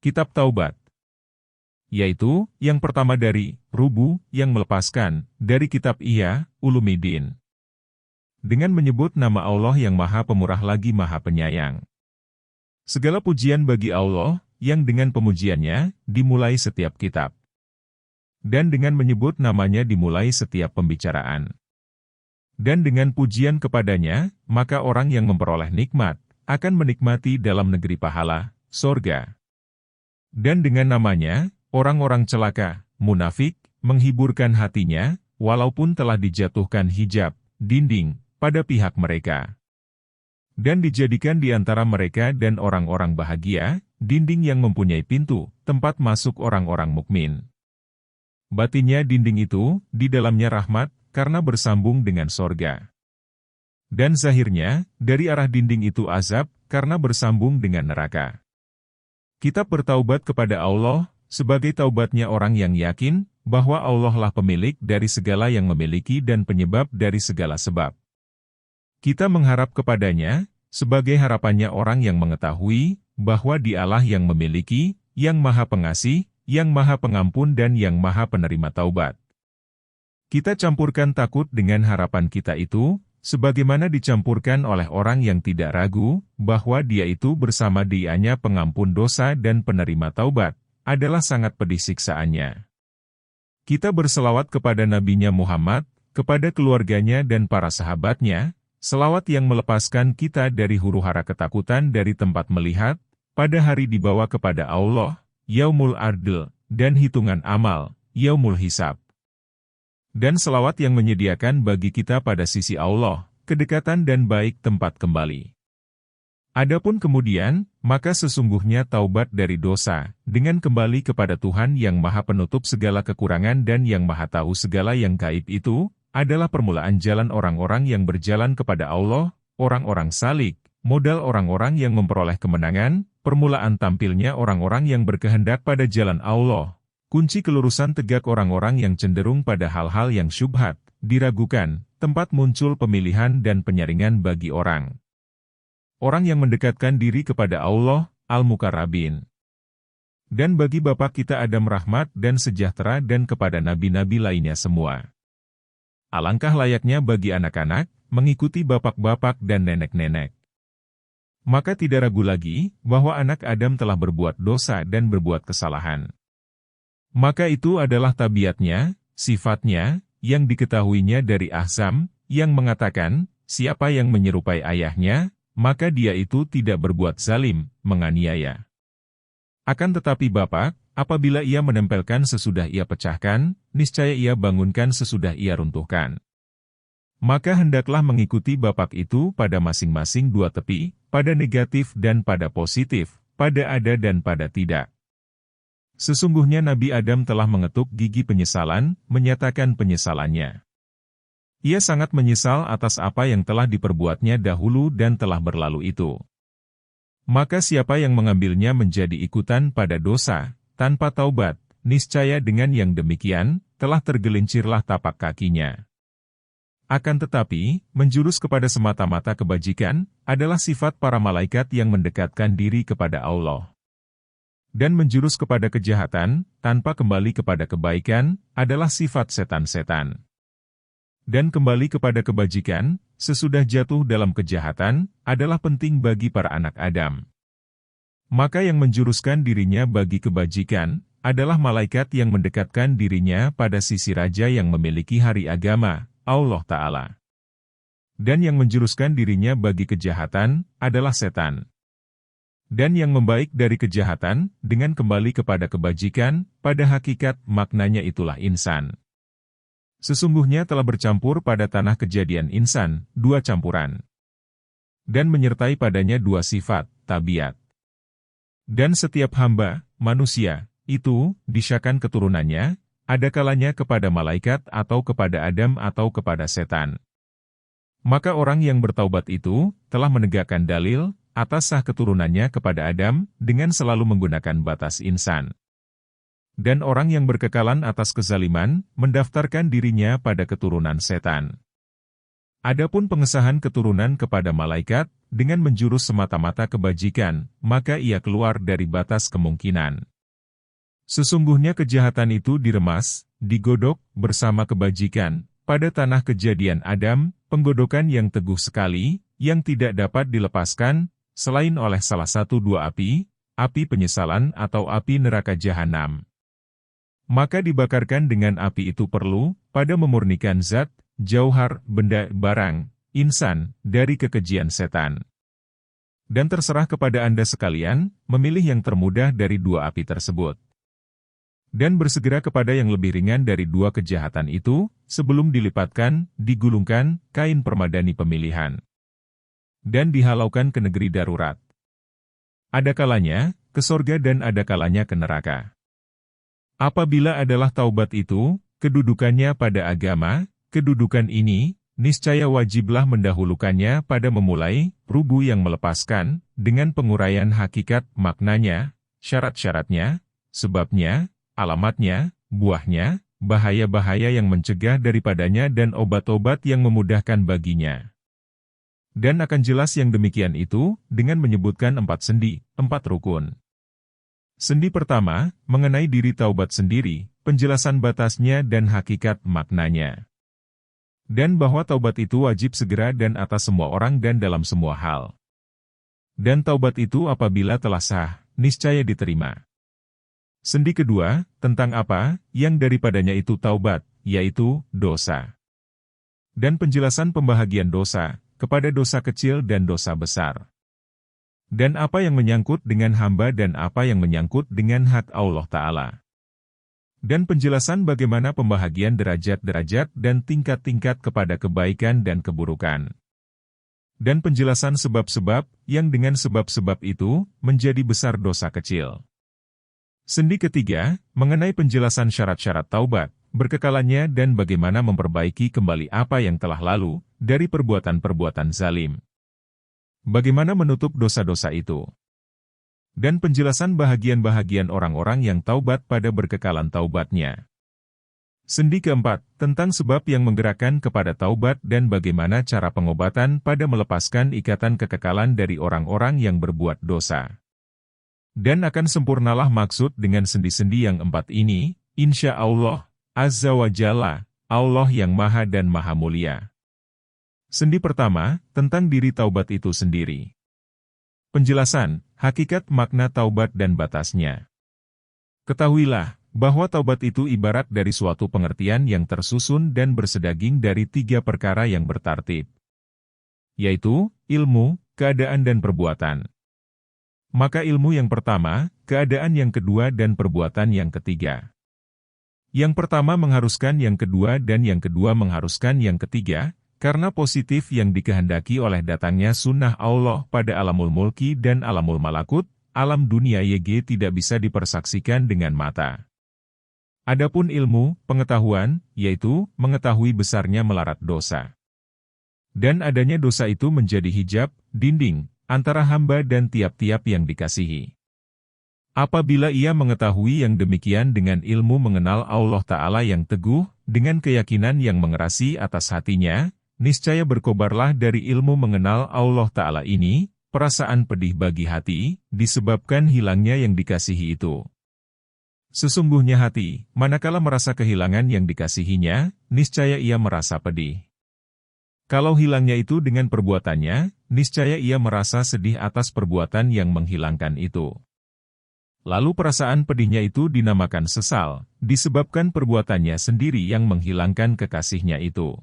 Kitab Taubat. Yaitu, yang pertama dari Rubu, yang melepaskan, dari kitab Ihya Ulumuddin. Dengan menyebut nama Allah yang Maha Pemurah lagi Maha Penyayang. Segala pujian bagi Allah, yang dengan pemujiannya, dimulai setiap kitab. Dan dengan menyebut namanya dimulai setiap pembicaraan. Dan dengan pujian kepadanya, maka orang yang memperoleh nikmat, akan menikmati dalam negeri pahala, sorga. Dan dengan namanya, orang-orang celaka, munafik, menghiburkan hatinya, walaupun telah dijatuhkan hijab, dinding, pada pihak mereka. Dan dijadikan di antara mereka dan orang-orang bahagia, dinding yang mempunyai pintu, tempat masuk orang-orang mukmin. Batinnya dinding itu, di dalamnya rahmat, karena bersambung dengan sorga. Dan zahirnya, dari arah dinding itu azab, karena bersambung dengan neraka. Kitab bertaubat kepada Allah, sebagai taubatnya orang yang yakin, bahwa Allah lah pemilik dari segala yang memiliki dan penyebab dari segala sebab. Kita mengharap kepadanya, sebagai harapannya orang yang mengetahui, bahwa Dialah yang memiliki, yang Maha Pengasih, yang Maha Pengampun dan yang Maha Penerima Taubat. Kita campurkan takut dengan harapan kita itu, sebagaimana dicampurkan oleh orang yang tidak ragu, bahwa Dia itu bersama Dia-Nya pengampun dosa dan penerima taubat, adalah sangat pedih siksaannya. Kita berselawat kepada Nabi-Nya Muhammad, kepada keluarganya dan para sahabatnya, selawat yang melepaskan kita dari huru-hara ketakutan dari tempat melihat, pada hari dibawa kepada Allah, Yaumul Adl, dan hitungan amal, Yaumul Hisab. Dan selawat yang menyediakan bagi kita pada sisi Allah, kedekatan dan baik tempat kembali. Adapun kemudian, maka sesungguhnya taubat dari dosa, dengan kembali kepada Tuhan yang Maha Penutup segala kekurangan dan yang Maha Tahu segala yang gaib itu, adalah permulaan jalan orang-orang yang berjalan kepada Allah, orang-orang salik, modal orang-orang yang memperoleh kemenangan, permulaan tampilnya orang-orang yang berkehendak pada jalan Allah. Kunci kelurusan tegak orang-orang yang cenderung pada hal-hal yang syubhat, diragukan, tempat muncul pemilihan dan penyaringan bagi orang. Orang yang mendekatkan diri kepada Allah, Al-Muqarrabin. Dan bagi Bapa kita Adam rahmat dan sejahtera dan kepada nabi-nabi lainnya semua. Alangkah layaknya bagi anak-anak, mengikuti bapak-bapak dan nenek-nenek. Maka tidak ragu lagi, bahwa anak Adam telah berbuat dosa dan berbuat kesalahan. Maka itu adalah tabiatnya, sifatnya, yang diketahuinya dari Ahzam, yang mengatakan, siapa yang menyerupai ayahnya, maka dia itu tidak berbuat zalim, menganiaya. Akan tetapi bapak, apabila ia menempelkan sesudah ia pecahkan, niscaya ia bangunkan sesudah ia runtuhkan. Maka hendaklah mengikuti bapak itu pada masing-masing dua tepi, pada negatif dan pada positif, pada ada dan pada tidak. Sesungguhnya Nabi Adam telah mengetuk gigi penyesalan, menyatakan penyesalannya. Ia sangat menyesal atas apa yang telah diperbuatnya dahulu dan telah berlalu itu. Maka siapa yang mengambilnya menjadi ikutan pada dosa, tanpa taubat, niscaya dengan yang demikian, telah tergelincirlah tapak kakinya. Akan tetapi, menjurus kepada semata-mata kebajikan, adalah sifat para malaikat yang mendekatkan diri kepada Allah. Dan menjurus kepada kejahatan, tanpa kembali kepada kebaikan, adalah sifat setan-setan. Dan kembali kepada kebajikan, sesudah jatuh dalam kejahatan, adalah penting bagi para anak Adam. Maka yang menjuruskan dirinya bagi kebajikan, adalah malaikat yang mendekatkan dirinya pada sisi raja yang memiliki hari agama, Allah Ta'ala. Dan yang menjuruskan dirinya bagi kejahatan, adalah setan. Dan yang membaik dari kejahatan, dengan kembali kepada kebajikan, pada hakikat maknanya itulah insan. Sesungguhnya telah bercampur pada tanah kejadian insan, dua campuran. Dan menyertai padanya dua sifat, tabiat. Dan setiap hamba, manusia, itu, disyakan keturunannya, ada kalanya kepada malaikat atau kepada Adam atau kepada setan. Maka orang yang bertaubat itu, telah menegakkan dalil, atas sah keturunannya kepada Adam, dengan selalu menggunakan batas insan. Dan orang yang berkekalan atas kezaliman, mendaftarkan dirinya pada keturunan setan. Adapun pengesahan keturunan kepada malaikat, dengan menjurus semata-mata kebajikan, maka ia keluar dari batas kemungkinan. Sesungguhnya kejahatan itu diremas, digodok, bersama kebajikan, pada tanah kejadian Adam, penggodokan yang teguh sekali, yang tidak dapat dilepaskan, selain oleh salah satu dua api penyesalan atau api neraka jahanam. Maka dibakarkan dengan api itu perlu, pada memurnikan zat, jauhar, benda, barang, insan, dari kekejian setan. Dan terserah kepada Anda sekalian, memilih yang termudah dari dua api tersebut. Dan bersegera kepada yang lebih ringan dari dua kejahatan itu, sebelum dilipatkan, digulungkan, kain permadani pemilihan. Dan dihalaukan ke negeri darurat. Ada kalanya, ke sorga dan ada kalanya ke neraka. Apabila adalah taubat itu, kedudukannya pada agama, kedudukan ini, niscaya wajiblah mendahulukannya pada memulai, rubu yang melepaskan, dengan penguraian hakikat, maknanya, syarat-syaratnya, sebabnya, alamatnya, buahnya, bahaya-bahaya yang mencegah daripadanya dan obat-obat yang memudahkan baginya. Dan akan jelas yang demikian itu, dengan menyebutkan 4 sendi, 4 rukun. Sendi pertama, mengenai diri taubat sendiri, penjelasan batasnya dan hakikat maknanya. Dan bahwa taubat itu wajib segera dan atas semua orang dan dalam semua hal. Dan taubat itu apabila telah sah, niscaya diterima. Sendi kedua, tentang apa, yang daripadanya itu taubat, yaitu, dosa. Dan penjelasan pembahagian dosa, kepada dosa kecil dan dosa besar. Dan apa yang menyangkut dengan hamba dan apa yang menyangkut dengan hak Allah Ta'ala. Dan penjelasan bagaimana pembahagian derajat-derajat dan tingkat-tingkat kepada kebaikan dan keburukan. Dan penjelasan sebab-sebab, yang dengan sebab-sebab itu, menjadi besar dosa kecil. Sendi ketiga, mengenai penjelasan syarat-syarat taubat, berkekalannya dan bagaimana memperbaiki kembali apa yang telah lalu, dari perbuatan-perbuatan zalim. Bagaimana menutup dosa-dosa itu. Dan penjelasan bahagian-bahagian orang-orang yang taubat pada berkekalan taubatnya. Sendi keempat, tentang sebab yang menggerakkan kepada taubat dan bagaimana cara pengobatan pada melepaskan ikatan kekekalan dari orang-orang yang berbuat dosa. Dan akan sempurnalah maksud dengan sendi-sendi yang 4 ini, insya Allah, Azza wa Jalla, Allah yang Maha dan Maha Mulia. Sendi pertama, tentang diri taubat itu sendiri. Penjelasan, hakikat makna taubat dan batasnya. Ketahuilah, bahwa taubat itu ibarat dari suatu pengertian yang tersusun dan bersedaging dari 3 perkara yang bertartib. Yaitu, ilmu, keadaan dan perbuatan. Maka ilmu yang pertama, keadaan yang kedua dan perbuatan yang ketiga. Yang pertama mengharuskan yang kedua dan yang kedua mengharuskan yang ketiga, karena positif yang dikehendaki oleh datangnya sunnah Allah pada alamul mulki dan alamul malakut, alam dunia YG tidak bisa dipersaksikan dengan mata. Adapun ilmu, pengetahuan, yaitu, mengetahui besarnya melarat dosa. Dan adanya dosa itu menjadi hijab, dinding, antara hamba dan tiap-tiap yang dikasihi. Apabila ia mengetahui yang demikian dengan ilmu mengenal Allah Ta'ala yang teguh, dengan keyakinan yang mengerasi atas hatinya, niscaya berkobarlah dari ilmu mengenal Allah Ta'ala ini, perasaan pedih bagi hati, disebabkan hilangnya yang dikasihi itu. Sesungguhnya hati, manakala merasa kehilangan yang dikasihinya, niscaya ia merasa pedih. Kalau hilangnya itu dengan perbuatannya, niscaya ia merasa sedih atas perbuatan yang menghilangkan itu. Lalu perasaan pedihnya itu dinamakan sesal, disebabkan perbuatannya sendiri yang menghilangkan kekasihnya itu.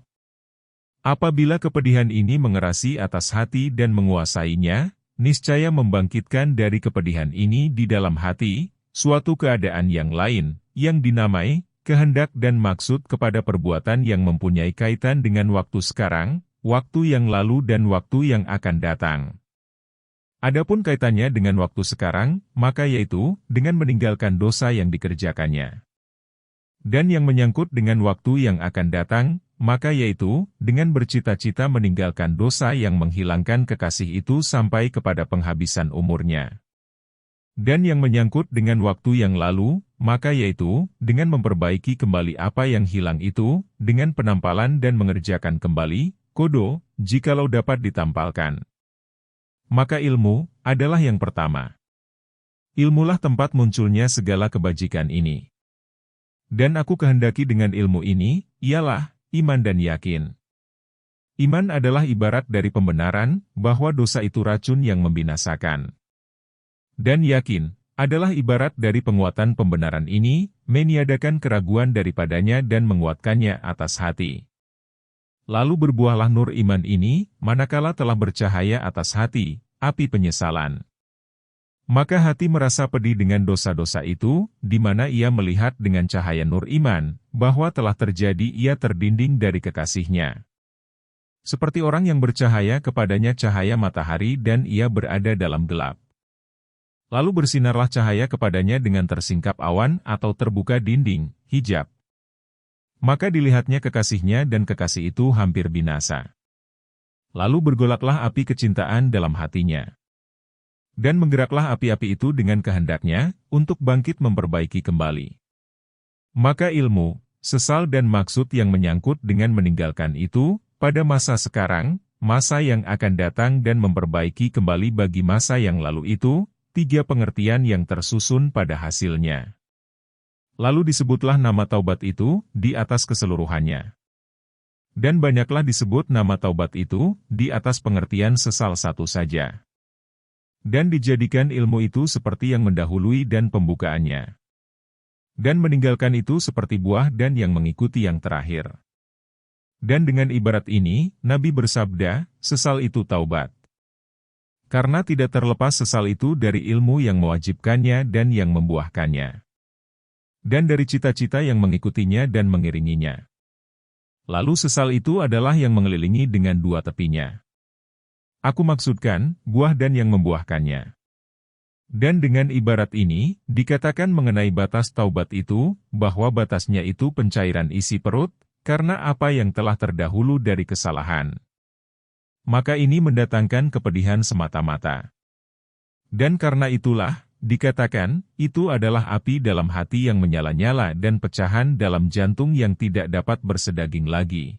Apabila kepedihan ini mengerasi atas hati dan menguasainya, niscaya membangkitkan dari kepedihan ini di dalam hati, suatu keadaan yang lain, yang dinamai, kehendak dan maksud kepada perbuatan yang mempunyai kaitan dengan waktu sekarang, waktu yang lalu dan waktu yang akan datang. Adapun kaitannya dengan waktu sekarang, maka yaitu, dengan meninggalkan dosa yang dikerjakannya. Dan yang menyangkut dengan waktu yang akan datang, maka yaitu, dengan bercita-cita meninggalkan dosa yang menghilangkan kekasih itu sampai kepada penghabisan umurnya. Dan yang menyangkut dengan waktu yang lalu, maka yaitu, dengan memperbaiki kembali apa yang hilang itu, dengan penampalan dan mengerjakan kembali, Kodo, jikalau dapat ditampalkan. Maka ilmu adalah yang pertama. Ilmulah tempat munculnya segala kebajikan ini. Dan aku kehendaki dengan ilmu ini, ialah iman dan yakin. Iman adalah ibarat dari pembenaran bahwa dosa itu racun yang membinasakan. Dan yakin adalah ibarat dari penguatan pembenaran ini, meniadakan keraguan daripadanya dan menguatkannya atas hati. Lalu berbuahlah nur iman ini, manakala telah bercahaya atas hati, api penyesalan. Maka hati merasa pedih dengan dosa-dosa itu, di mana ia melihat dengan cahaya nur iman, bahwa telah terjadi ia terdinding dari kekasihnya. Seperti orang yang bercahaya kepadanya cahaya matahari dan ia berada dalam gelap. Lalu bersinarlah cahaya kepadanya dengan tersingkap awan atau terbuka dinding, hijab. Maka dilihatnya kekasihnya dan kekasih itu hampir binasa. Lalu bergolaklah api kecintaan dalam hatinya. Dan menggeraklah api-api itu dengan kehendaknya, untuk bangkit memperbaiki kembali. Maka ilmu, sesal dan maksud yang menyangkut dengan meninggalkan itu, pada masa sekarang, masa yang akan datang dan memperbaiki kembali bagi masa yang lalu itu, 3 pengertian yang tersusun pada hasilnya. Lalu disebutlah nama taubat itu, di atas keseluruhannya. Dan banyaklah disebut nama taubat itu, di atas pengertian sesal satu saja. Dan dijadikan ilmu itu seperti yang mendahului dan pembukaannya. Dan meninggalkan itu seperti buah dan yang mengikuti yang terakhir. Dan dengan ibarat ini, Nabi bersabda, sesal itu taubat. Karena tidak terlepas sesal itu dari ilmu yang mewajibkannya dan yang membuahkannya. Dan dari cita-cita yang mengikutinya dan mengiringinya. Lalu sesal itu adalah yang mengelilingi dengan 2 tepinya. Aku maksudkan, buah dan yang membuahkannya. Dan dengan ibarat ini, dikatakan mengenai batas taubat itu, bahwa batasnya itu pencairan isi perut, karena apa yang telah terdahulu dari kesalahan. Maka ini mendatangkan kepedihan semata-mata. Dan karena itulah, dikatakan, itu adalah api dalam hati yang menyala-nyala dan pecahan dalam jantung yang tidak dapat bersedaging lagi.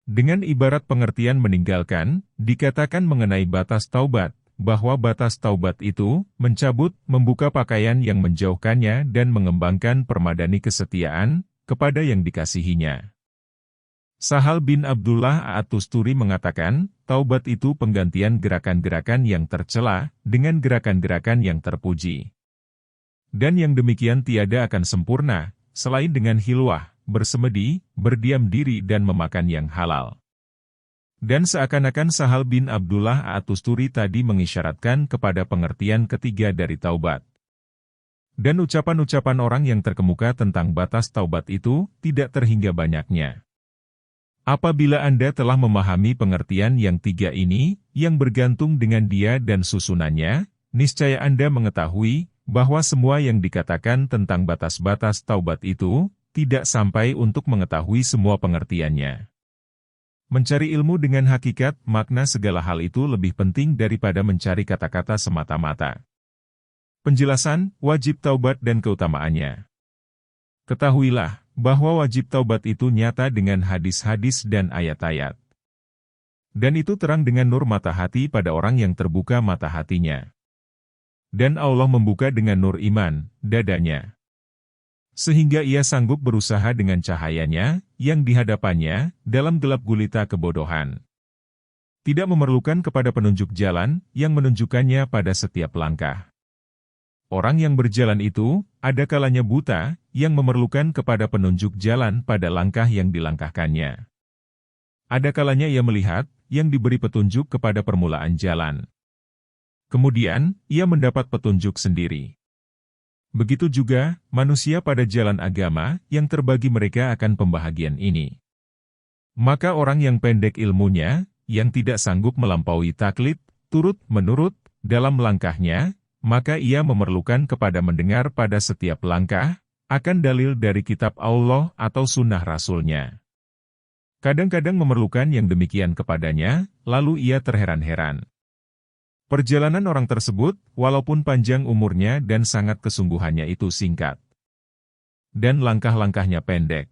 Dengan ibarat pengertian meninggalkan, dikatakan mengenai batas taubat, bahwa batas taubat itu, mencabut, membuka pakaian yang menjauhkannya dan mengembangkan permadani kesetiaan, kepada yang dikasihinya. Sahal bin Abdullah At-Tusturi mengatakan, taubat itu penggantian gerakan-gerakan yang tercela, dengan gerakan-gerakan yang terpuji. Dan yang demikian tiada akan sempurna, selain dengan hilwah, bersemedi, berdiam diri dan memakan yang halal. Dan seakan-akan Sahal bin Abdullah At-Tusturi tadi mengisyaratkan kepada pengertian ketiga dari taubat. Dan ucapan-ucapan orang yang terkemuka tentang batas taubat itu, tidak terhingga banyaknya. Apabila Anda telah memahami pengertian yang 3 ini, yang bergantung dengan dia dan susunannya, niscaya Anda mengetahui, bahwa semua yang dikatakan tentang batas-batas taubat itu, tidak sampai untuk mengetahui semua pengertiannya. Mencari ilmu dengan hakikat, makna segala hal itu lebih penting daripada mencari kata-kata semata-mata. Penjelasan, wajib taubat dan keutamaannya. Ketahuilah, bahwa wajib taubat itu nyata dengan hadis-hadis dan ayat-ayat. Dan itu terang dengan nur mata hati pada orang yang terbuka mata hatinya. Dan Allah membuka dengan nur iman, dadanya. Sehingga ia sanggup berusaha dengan cahayanya, yang di hadapannya, dalam gelap gulita kebodohan. Tidak memerlukan kepada penunjuk jalan, yang menunjukkannya pada setiap langkah. Orang yang berjalan itu, ada kalanya buta, yang memerlukan kepada penunjuk jalan pada langkah yang dilangkahkannya. Ada kalanya ia melihat, yang diberi petunjuk kepada permulaan jalan. Kemudian, ia mendapat petunjuk sendiri. Begitu juga, manusia pada jalan agama, yang terbagi mereka akan pembahagian ini. Maka orang yang pendek ilmunya, yang tidak sanggup melampaui taklid, turut-menurut, dalam langkahnya, maka ia memerlukan kepada mendengar pada setiap langkah, akan dalil dari kitab Allah atau sunnah Rasul-Nya. Kadang-kadang memerlukan yang demikian kepadanya, lalu ia terheran-heran. Perjalanan orang tersebut, walaupun panjang umurnya dan sangat kesungguhannya itu singkat. Dan langkah-langkahnya pendek.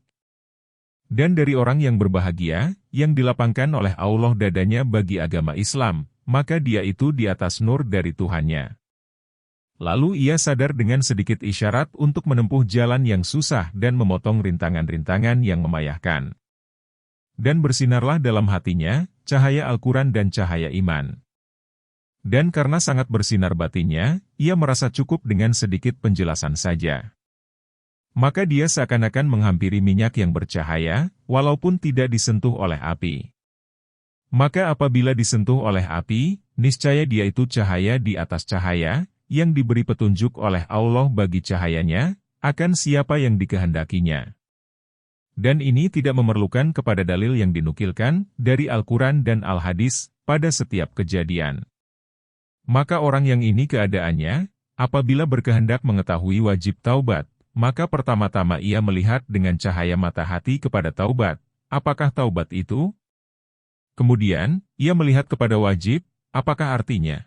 Dan dari orang yang berbahagia, yang dilapangkan oleh Allah dadanya bagi agama Islam, maka dia itu di atas nur dari Tuhannya. Lalu ia sadar dengan sedikit isyarat untuk menempuh jalan yang susah dan memotong rintangan-rintangan yang memayahkan. Dan bersinarlah dalam hatinya, cahaya Al-Quran dan cahaya iman. Dan karena sangat bersinar batinnya, ia merasa cukup dengan sedikit penjelasan saja. Maka dia seakan-akan menghampiri minyak yang bercahaya, walaupun tidak disentuh oleh api. Maka apabila disentuh oleh api, niscaya dia itu cahaya di atas cahaya, yang diberi petunjuk oleh Allah bagi cahayanya, akan siapa yang dikehendakinya. Dan ini tidak memerlukan kepada dalil yang dinukilkan dari Al-Quran dan Al-Hadis pada setiap kejadian. Maka orang yang ini keadaannya, apabila berkehendak mengetahui wajib taubat, maka pertama-tama ia melihat dengan cahaya mata hati kepada taubat, apakah taubat itu? Kemudian, ia melihat kepada wajib, apakah artinya?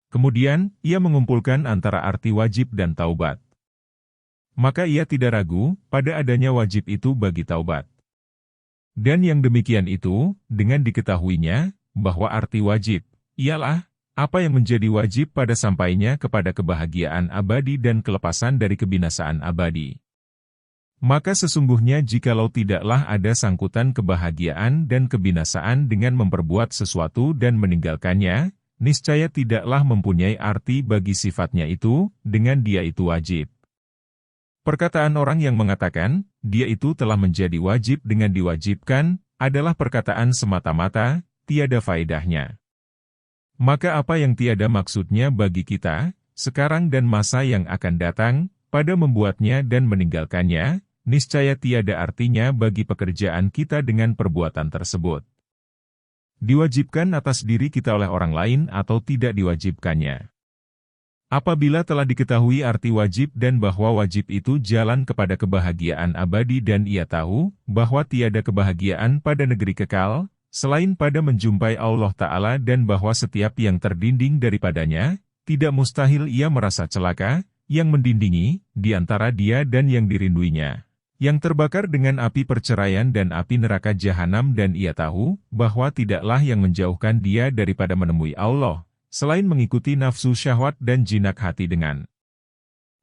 Kemudian, ia mengumpulkan antara arti wajib dan taubat. Maka ia tidak ragu pada adanya wajib itu bagi taubat. Dan yang demikian itu, dengan diketahuinya, bahwa arti wajib, ialah, apa yang menjadi wajib pada sampainya kepada kebahagiaan abadi dan kelepasan dari kebinasaan abadi. Maka sesungguhnya jikalau tidaklah ada sangkutan kebahagiaan dan kebinasaan dengan memperbuat sesuatu dan meninggalkannya, niscaya tidaklah mempunyai arti bagi sifatnya itu, dengan dia itu wajib. Perkataan orang yang mengatakan, dia itu telah menjadi wajib dengan diwajibkan, adalah perkataan semata-mata, tiada faedahnya. Maka apa yang tiada maksudnya bagi kita, sekarang dan masa yang akan datang, pada membuatnya dan meninggalkannya, niscaya tiada artinya bagi pekerjaan kita dengan perbuatan tersebut. Diwajibkan atas diri kita oleh orang lain atau tidak diwajibkannya. Apabila telah diketahui arti wajib dan bahwa wajib itu jalan kepada kebahagiaan abadi dan ia tahu bahwa tiada kebahagiaan pada negeri kekal, selain pada menjumpai Allah Ta'ala dan bahwa setiap yang terdinding daripadanya, tidak mustahil ia merasa celaka, yang mendindingi, di antara dia dan yang dirinduinya. Yang terbakar dengan api perceraian dan api neraka jahanam dan ia tahu bahwa tidaklah yang menjauhkan dia daripada menemui Allah, selain mengikuti nafsu syahwat dan jinak hati dengan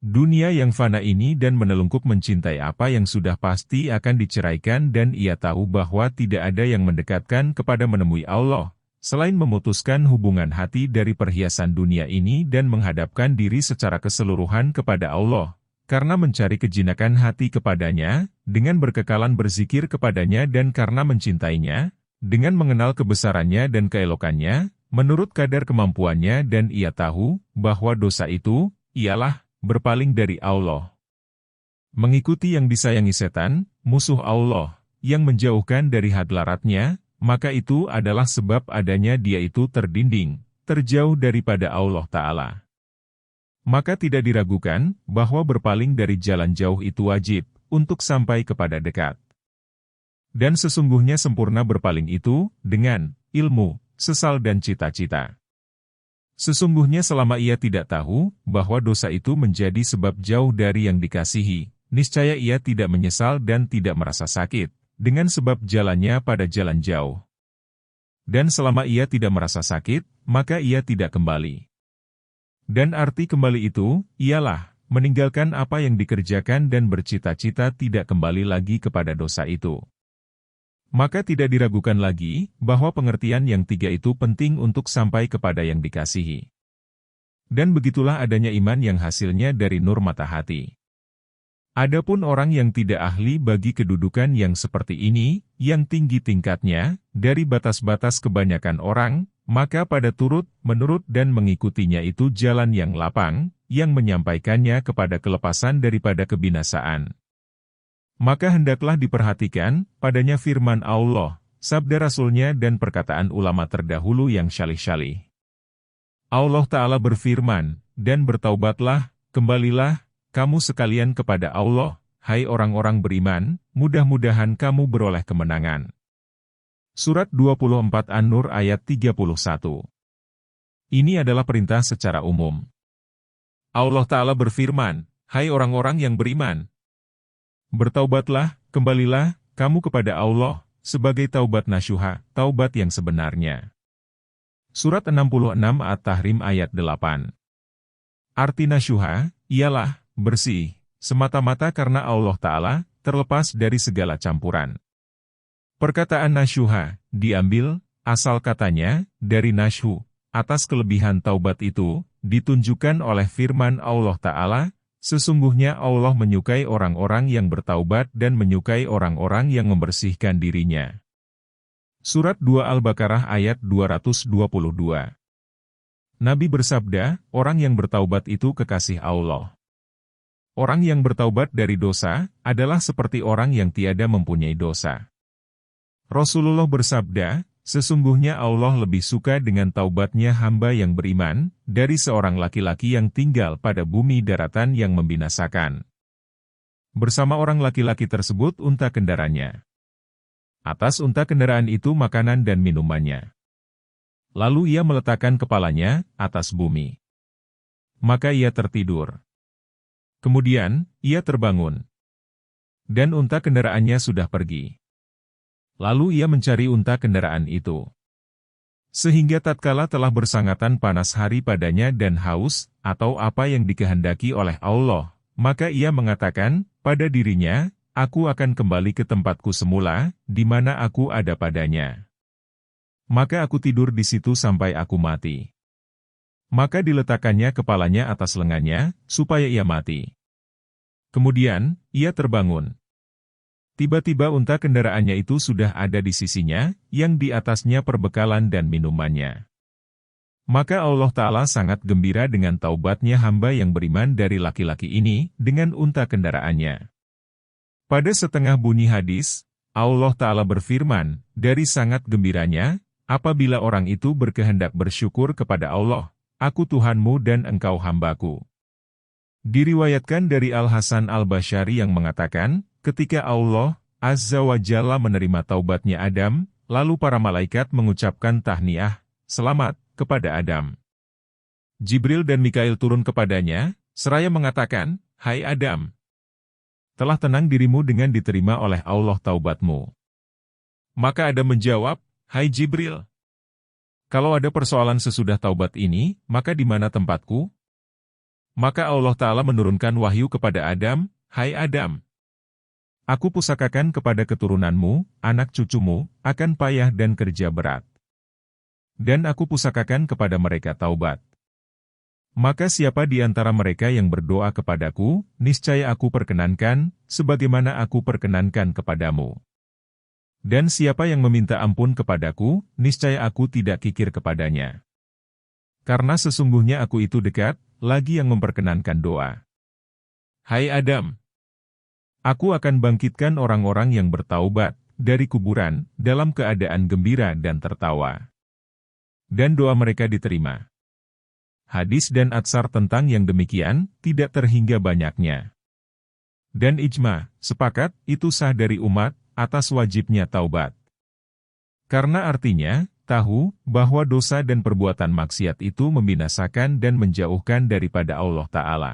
dunia yang fana ini dan menelungkup mencintai apa yang sudah pasti akan diceraikan dan ia tahu bahwa tidak ada yang mendekatkan kepada menemui Allah, selain memutuskan hubungan hati dari perhiasan dunia ini dan menghadapkan diri secara keseluruhan kepada Allah. Karena mencari kejinakan hati kepadanya, dengan berkekalan berzikir kepadanya dan karena mencintainya, dengan mengenal kebesarannya dan keelokannya, menurut kadar kemampuannya dan ia tahu, bahwa dosa itu, ialah, berpaling dari Allah. Mengikuti yang disayangi setan, musuh Allah, yang menjauhkan dari hadlaratnya, maka itu adalah sebab adanya dia itu terdinding, terjauh daripada Allah Ta'ala. Maka tidak diragukan bahwa berpaling dari jalan jauh itu wajib untuk sampai kepada dekat. Dan sesungguhnya sempurna berpaling itu dengan ilmu, sesal dan cita-cita. Sesungguhnya selama ia tidak tahu bahwa dosa itu menjadi sebab jauh dari yang dikasihi, niscaya ia tidak menyesal dan tidak merasa sakit, dengan sebab jalannya pada jalan jauh. Dan selama ia tidak merasa sakit, maka ia tidak kembali. Dan arti kembali itu, ialah, meninggalkan apa yang dikerjakan dan bercita-cita tidak kembali lagi kepada dosa itu. Maka tidak diragukan lagi, bahwa pengertian yang tiga itu penting untuk sampai kepada yang dikasihi. Dan begitulah adanya iman yang hasilnya dari nur mata hati. Adapun orang yang tidak ahli bagi kedudukan yang seperti ini, yang tinggi tingkatnya, dari batas-batas kebanyakan orang, maka pada turut, menurut dan mengikutinya itu jalan yang lapang, yang menyampaikannya kepada kelepasan daripada kebinasaan. Maka hendaklah diperhatikan, padanya firman Allah, sabda Rasulnya dan perkataan ulama terdahulu yang syalih-syalih. Allah Ta'ala berfirman, dan bertaubatlah, kembalilah, kamu sekalian kepada Allah, hai orang-orang beriman, mudah-mudahan kamu beroleh kemenangan. Surat 24 An-Nur ayat 31. Ini adalah perintah secara umum. Allah Ta'ala berfirman, hai orang-orang yang beriman, bertaubatlah, kembalilah, kamu kepada Allah, sebagai taubat nasyuha, taubat yang sebenarnya. Surat 66 At-Tahrim ayat 8. Arti nasyuha, ialah bersih, semata-mata karena Allah Ta'ala, terlepas dari segala campuran. Perkataan nasyuha, diambil, asal katanya, dari nasyhu, atas kelebihan taubat itu, ditunjukkan oleh firman Allah Ta'ala, sesungguhnya Allah menyukai orang-orang yang bertaubat dan menyukai orang-orang yang membersihkan dirinya. Surat 2 Al-Baqarah ayat 222. Nabi bersabda, orang yang bertaubat itu kekasih Allah. Orang yang bertaubat dari dosa, adalah seperti orang yang tiada mempunyai dosa. Rasulullah bersabda, sesungguhnya Allah lebih suka dengan taubatnya hamba yang beriman, dari seorang laki-laki yang tinggal pada bumi daratan yang membinasakan. Bersama orang laki-laki tersebut unta kendaraannya. Atas unta kendaraan itu makanan dan minumannya. Lalu ia meletakkan kepalanya atas bumi. Maka ia tertidur. Kemudian, ia terbangun. Dan unta kendaraannya sudah pergi. Lalu ia mencari unta kendaraan itu. Sehingga tatkala telah bersangatan panas hari padanya dan haus, atau apa yang dikehendaki oleh Allah, maka ia mengatakan pada dirinya, aku akan kembali ke tempatku semula, di mana aku ada padanya. Maka aku tidur di situ sampai aku mati. Maka diletakkannya kepalanya atas lengannya, supaya ia mati. Kemudian, ia terbangun. Tiba-tiba unta kendaraannya itu sudah ada di sisinya, yang di atasnya perbekalan dan minumannya. Maka Allah Ta'ala sangat gembira dengan taubatnya hamba yang beriman dari laki-laki ini, dengan unta kendaraannya. Pada setengah bunyi hadis, Allah Ta'ala berfirman, dari sangat gembiranya, apabila orang itu berkehendak bersyukur kepada Allah, aku Tuhanmu dan engkau hambaku. Diriwayatkan dari Al-Hasan Al-Basyari yang mengatakan, ketika Allah Azza wa Jalla menerima taubatnya Adam, lalu para malaikat mengucapkan tahniah, selamat, kepada Adam. Jibril dan Mikail turun kepadanya, seraya mengatakan, hai Adam, telah tenang dirimu dengan diterima oleh Allah taubatmu. Maka Adam menjawab, hai Jibril, kalau ada persoalan sesudah taubat ini, maka di mana tempatku? Maka Allah Ta'ala menurunkan wahyu kepada Adam, hai Adam, aku pusakakan kepada keturunanmu, anak cucumu, akan payah dan kerja berat. Dan aku pusakakan kepada mereka taubat. Maka siapa di antara mereka yang berdoa kepadaku, niscaya aku perkenankan, sebagaimana aku perkenankan kepadamu. Dan siapa yang meminta ampun kepadaku, niscaya aku tidak kikir kepadanya. Karena sesungguhnya aku itu dekat, lagi yang memperkenankan doa. Hai Adam, aku akan bangkitkan orang-orang yang bertaubat, dari kuburan, dalam keadaan gembira dan tertawa. Dan doa mereka diterima. Hadis dan atsar tentang yang demikian, tidak terhingga banyaknya. Dan ijma, sepakat, itu sah dari umat, atas wajibnya taubat. Karena artinya, tahu, bahwa dosa dan perbuatan maksiat itu membinasakan dan menjauhkan daripada Allah Ta'ala.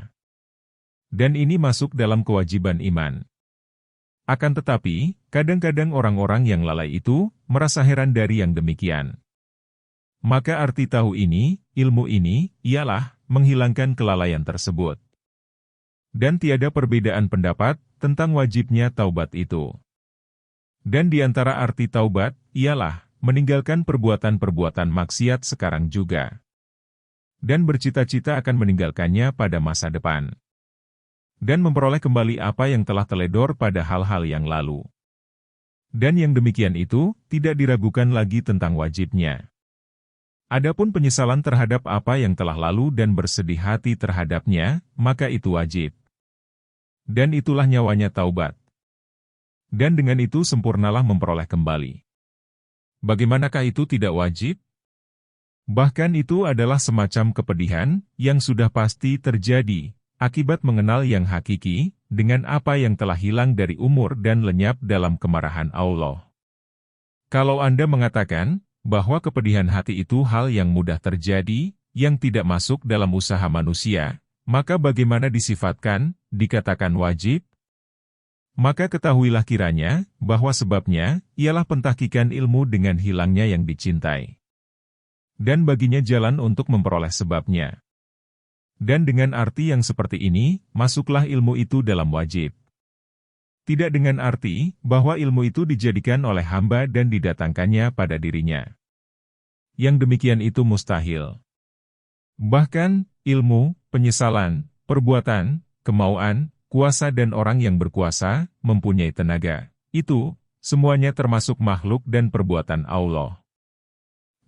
Dan ini masuk dalam kewajiban iman. Akan tetapi, kadang-kadang orang-orang yang lalai itu, merasa heran dari yang demikian. Maka arti tahu ini, ilmu ini, ialah menghilangkan kelalaian tersebut. Dan tiada perbedaan pendapat tentang wajibnya taubat itu. Dan di antara arti taubat, ialah meninggalkan perbuatan-perbuatan maksiat sekarang juga. Dan bercita-cita akan meninggalkannya pada masa depan. Dan memperoleh kembali apa yang telah teledor pada hal-hal yang lalu. Dan yang demikian itu, tidak diragukan lagi tentang wajibnya. Adapun penyesalan terhadap apa yang telah lalu dan bersedih hati terhadapnya, maka itu wajib. Dan itulah nyawanya taubat. Dan dengan itu sempurnalah memperoleh kembali. Bagaimanakah itu tidak wajib? Bahkan itu adalah semacam kepedihan, yang sudah pasti terjadi, akibat mengenal yang hakiki, dengan apa yang telah hilang dari umur dan lenyap dalam kemarahan Allah. Kalau Anda mengatakan, bahwa kepedihan hati itu hal yang mudah terjadi, yang tidak masuk dalam usaha manusia, maka bagaimana disifatkan, dikatakan wajib? Maka ketahuilah kiranya, bahwa sebabnya, ialah pentahkikan ilmu dengan hilangnya yang dicintai. Dan baginya jalan untuk memperoleh sebabnya. Dan dengan arti yang seperti ini, masuklah ilmu itu dalam wajib. Tidak dengan arti, bahwa ilmu itu dijadikan oleh hamba dan didatangkannya pada dirinya. Yang demikian itu mustahil. Bahkan, ilmu, penyesalan, perbuatan, kemauan, kuasa dan orang yang berkuasa, mempunyai tenaga. Itu, semuanya termasuk makhluk dan perbuatan Allah.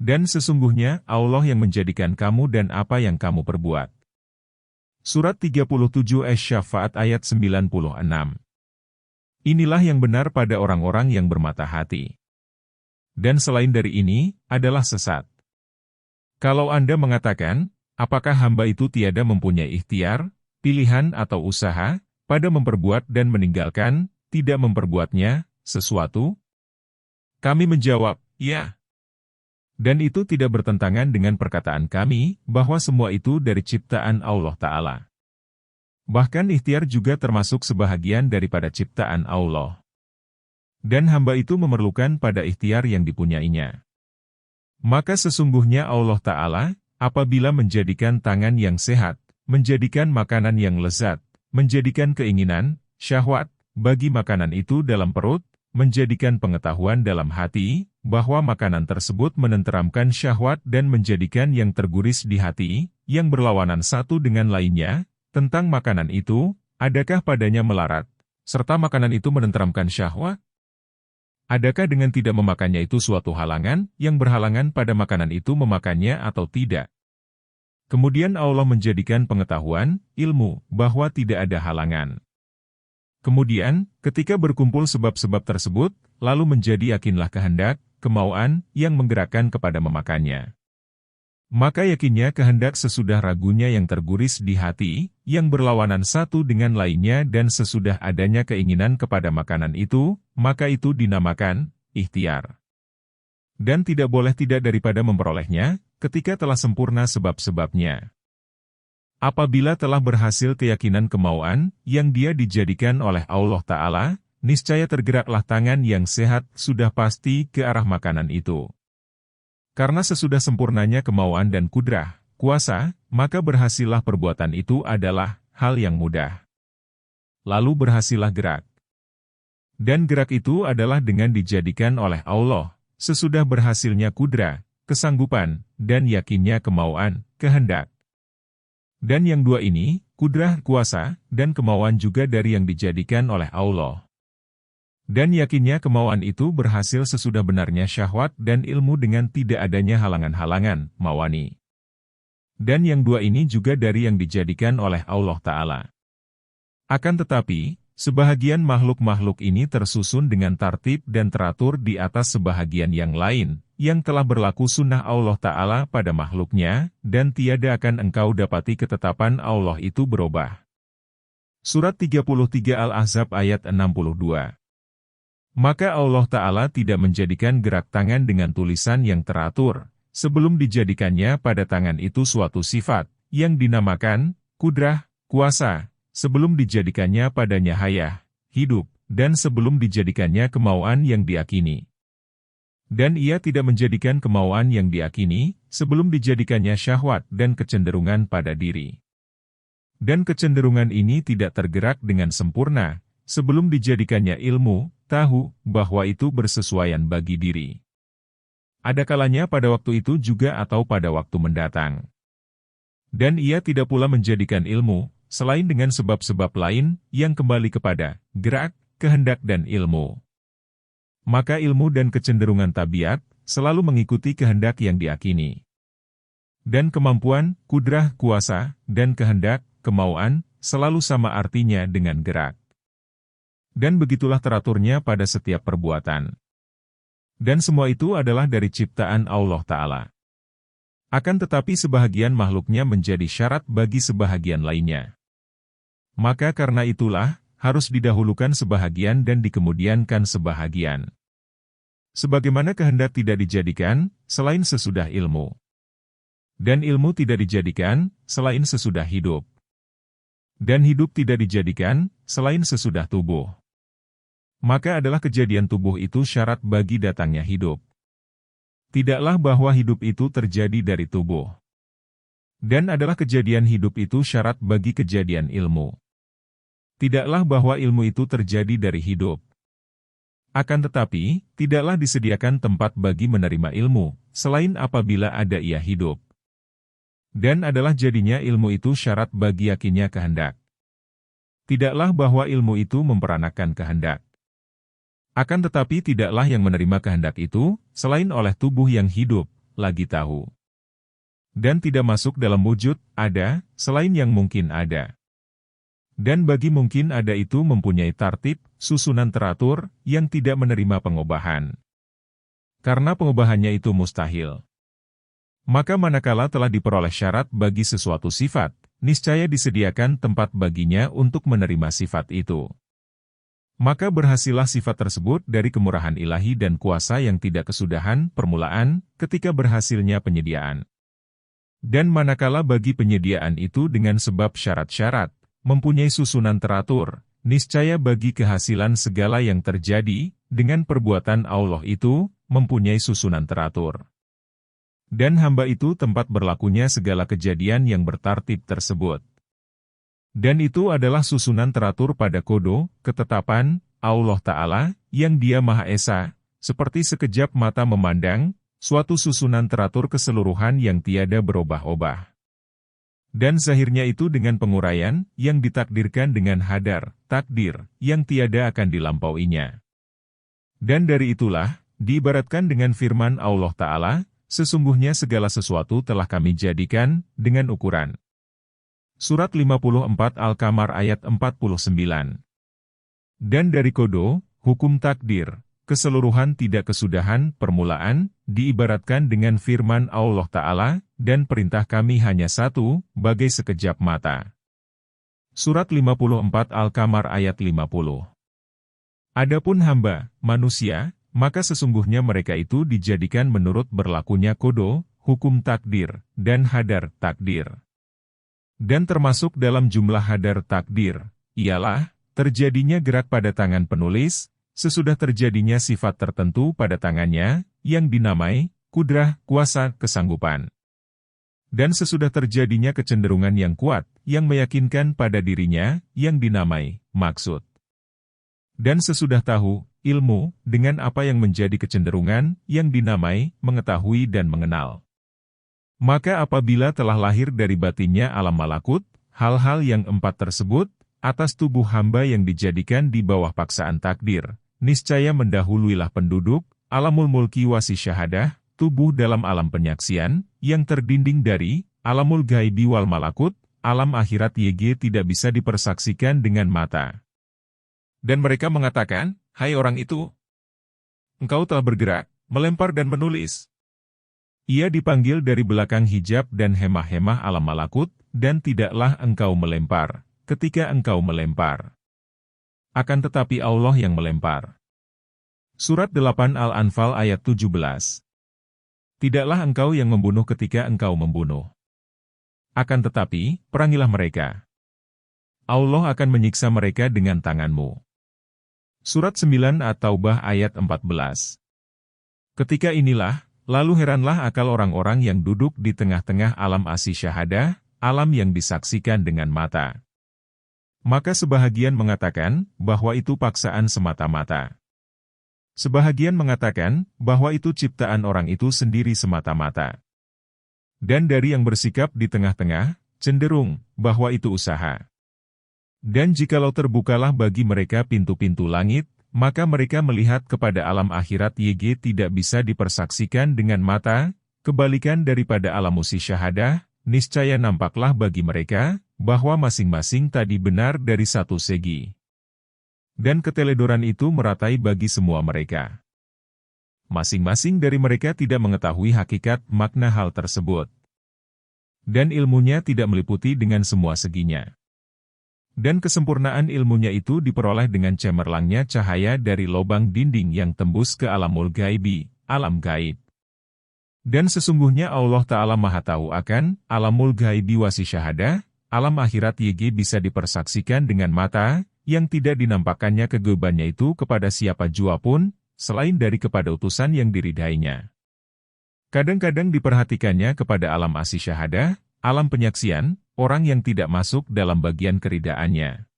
Dan sesungguhnya Allah yang menjadikan kamu dan apa yang kamu perbuat. Surat 37 Asy-Syafa'at ayat 96. Inilah yang benar pada orang-orang yang bermata hati. Dan selain dari ini, adalah sesat. Kalau Anda mengatakan, apakah hamba itu tiada mempunyai ikhtiar, pilihan atau usaha, pada memperbuat dan meninggalkan, tidak memperbuatnya, sesuatu? Kami menjawab, ya. Dan itu tidak bertentangan dengan perkataan kami, bahwa semua itu dari ciptaan Allah Ta'ala. Bahkan ikhtiar juga termasuk sebahagian daripada ciptaan Allah. Dan hamba itu memerlukan pada ikhtiar yang dipunyainya. Maka sesungguhnya Allah Ta'ala, apabila menjadikan tangan yang sehat, menjadikan makanan yang lezat, menjadikan keinginan, syahwat, bagi makanan itu dalam perut, menjadikan pengetahuan dalam hati, bahwa makanan tersebut menenteramkan syahwat dan menjadikan yang terguris di hati, yang berlawanan satu dengan lainnya, tentang makanan itu, adakah padanya melarat, serta makanan itu menenteramkan syahwat? Adakah dengan tidak memakannya itu suatu halangan, yang berhalangan pada makanan itu memakannya atau tidak? Kemudian Allah menjadikan pengetahuan, ilmu, bahwa tidak ada halangan. Kemudian, ketika berkumpul sebab-sebab tersebut, lalu menjadi yakinlah kehendak, kemauan, yang menggerakkan kepada memakannya. Maka yakinnya kehendak sesudah ragunya yang terguris di hati, yang berlawanan satu dengan lainnya dan sesudah adanya keinginan kepada makanan itu, maka itu dinamakan ikhtiar. Dan tidak boleh tidak daripada memperolehnya, ketika telah sempurna sebab-sebabnya. Apabila telah berhasil keyakinan kemauan, yang dia dijadikan oleh Allah Ta'ala, niscaya tergeraklah tangan yang sehat sudah pasti ke arah makanan itu. Karena sesudah sempurnanya kemauan dan kudrah, kuasa, maka berhasillah perbuatan itu adalah hal yang mudah. Lalu berhasillah gerak. Dan gerak itu adalah dengan dijadikan oleh Allah, sesudah berhasilnya kudrah, kesanggupan, dan yakinnya kemauan, kehendak. Dan yang dua ini, kudrah, kuasa, dan kemauan juga dari yang dijadikan oleh Allah. Dan yakinnya kemauan itu berhasil sesudah benarnya syahwat dan ilmu dengan tidak adanya halangan-halangan, mawani. Dan yang dua ini juga dari yang dijadikan oleh Allah Ta'ala. Akan tetapi, sebahagian makhluk-makhluk ini tersusun dengan tartib dan teratur di atas sebahagian yang lain, yang telah berlaku sunnah Allah Ta'ala pada makhluknya, dan tiada akan engkau dapati ketetapan Allah itu berubah. Surat 33 Al-Ahzab ayat 62. Maka Allah Ta'ala tidak menjadikan gerak tangan dengan tulisan yang teratur, sebelum dijadikannya pada tangan itu suatu sifat, yang dinamakan kudrah, kuasa, sebelum dijadikannya padanya hayah, hidup, dan sebelum dijadikannya kemauan yang diakini. Dan ia tidak menjadikan kemauan yang diakini, sebelum dijadikannya syahwat dan kecenderungan pada diri. Dan kecenderungan ini tidak tergerak dengan sempurna, sebelum dijadikannya ilmu, tahu, bahwa itu bersesuaian bagi diri. Ada kalanya pada waktu itu juga atau pada waktu mendatang. Dan ia tidak pula menjadikan ilmu, selain dengan sebab-sebab lain, yang kembali kepada gerak, kehendak dan ilmu. Maka ilmu dan kecenderungan tabiat, selalu mengikuti kehendak yang diakini. Dan kemampuan, kudrah, kuasa, dan kehendak, kemauan, selalu sama artinya dengan gerak. Dan begitulah teraturnya pada setiap perbuatan. Dan semua itu adalah dari ciptaan Allah Ta'ala. Akan tetapi sebahagian makhluknya menjadi syarat bagi sebahagian lainnya. Maka karena itulah, harus didahulukan sebahagian dan dikemudiankan sebahagian. Sebagaimana kehendak tidak dijadikan, selain sesudah ilmu. Dan ilmu tidak dijadikan, selain sesudah hidup. Dan hidup tidak dijadikan, selain sesudah tubuh. maka adalah kejadian tubuh itu syarat bagi datangnya hidup. Tidaklah bahwa hidup itu terjadi dari tubuh. Dan adalah kejadian hidup itu syarat bagi kejadian ilmu. Tidaklah bahwa ilmu itu terjadi dari hidup. Akan tetapi, tidaklah disediakan tempat bagi menerima ilmu, selain apabila ada ia hidup. Dan adalah jadinya ilmu itu syarat bagi yakinnya kehendak. Tidaklah bahwa ilmu itu memperanakan kehendak. Akan tetapi tidaklah yang menerima kehendak itu, selain oleh tubuh yang hidup, lagi tahu. Dan tidak masuk dalam wujud, ada, selain yang mungkin ada. Dan bagi mungkin ada itu mempunyai tartib, susunan teratur, yang tidak menerima pengubahan. Karena pengubahannya itu mustahil. Maka manakala telah diperoleh syarat bagi sesuatu sifat, niscaya disediakan tempat baginya untuk menerima sifat itu. Maka berhasillah sifat tersebut dari kemurahan ilahi dan kuasa yang tidak kesudahan, permulaan, ketika berhasilnya penyediaan. Dan manakala bagi penyediaan itu dengan sebab syarat-syarat, mempunyai susunan teratur, niscaya bagi kehasilan segala yang terjadi, dengan perbuatan Allah itu, mempunyai susunan teratur. Dan hamba itu tempat berlakunya segala kejadian yang bertartib tersebut. Dan itu adalah susunan teratur pada kodo, ketetapan, Allah Ta'ala, yang Dia Maha Esa, seperti sekejap mata memandang, suatu susunan teratur keseluruhan yang tiada berubah-ubah. Dan zahirnya itu dengan penguraian, yang ditakdirkan dengan hadar, takdir, yang tiada akan dilampauinya. Dan dari itulah, diibaratkan dengan firman Allah Ta'ala, sesungguhnya segala sesuatu telah kami jadikan, dengan ukuran. Surat 54 Al-Qamar ayat 49. Dan dari kodo, hukum takdir, keseluruhan tidak kesudahan, permulaan, diibaratkan dengan firman Allah Ta'ala, dan perintah kami hanya satu, bagai sekejap mata. Surat 54 Al-Qamar ayat 50. Adapun hamba, manusia, maka sesungguhnya mereka itu dijadikan menurut berlakunya kodo, hukum takdir, dan hadar takdir. Dan termasuk dalam jumlah hadar takdir, ialah, terjadinya gerak pada tangan penulis, sesudah terjadinya sifat tertentu pada tangannya, yang dinamai, kudrah, kuasa, kesanggupan. Dan sesudah terjadinya kecenderungan yang kuat, yang meyakinkan pada dirinya, yang dinamai, maksud. Dan sesudah tahu, ilmu, dengan apa yang menjadi kecenderungan, yang dinamai, mengetahui dan mengenal. Maka apabila telah lahir dari batinnya alam malakut, hal-hal yang empat tersebut, atas tubuh hamba yang dijadikan di bawah paksaan takdir, niscaya mendahuluilah penduduk, alamul mulki wasi syahadah, tubuh dalam alam penyaksian, yang terdinding dari, alamul gaibi wal malakut, alam akhirat YG tidak bisa dipersaksikan dengan mata. Dan mereka mengatakan, hai orang itu, engkau telah bergerak, melempar dan menulis. Ia dipanggil dari belakang hijab dan hemah-hemah alam malakut, dan tidaklah engkau melempar, ketika engkau melempar. Akan tetapi Allah yang melempar. Surat 8 Al-Anfal ayat 17. Tidaklah engkau yang membunuh ketika engkau membunuh. Akan tetapi, perangilah mereka. Allah akan menyiksa mereka dengan tanganmu. Surat 9 At-Taubah ayat 14. Ketika inilah, lalu heranlah akal orang-orang yang duduk di tengah-tengah alam asy syahadah, alam yang disaksikan dengan mata. Maka sebahagian mengatakan, bahwa itu paksaan semata-mata. Sebahagian mengatakan, bahwa itu ciptaan orang itu sendiri semata-mata. Dan dari yang bersikap di tengah-tengah, cenderung, bahwa itu usaha. Dan jikalau terbukalah bagi mereka pintu-pintu langit, maka mereka melihat kepada alam akhirat YG tidak bisa dipersaksikan dengan mata, kebalikan daripada alam musy syahadah, niscaya nampaklah bagi mereka, bahwa masing-masing tadi benar dari satu segi. Dan keteledoran itu meratai bagi semua mereka. Masing-masing dari mereka tidak mengetahui hakikat makna hal tersebut. Dan ilmunya tidak meliputi dengan semua seginya. Dan kesempurnaan ilmunya itu diperoleh dengan cemerlangnya cahaya dari lobang dinding yang tembus ke alamul gaibi, alam gaib. Dan sesungguhnya Allah Ta'ala Maha Tahu akan alamul gaibi wasi syahadah, alam akhirat YG bisa dipersaksikan dengan mata, yang tidak dinampakkannya kegebannya itu kepada siapa jua pun, selain dari kepada utusan yang diridainya. Kadang-kadang diperhatikannya kepada alam asy syahadah, alam penyaksian, orang yang tidak masuk dalam bagian keridaannya.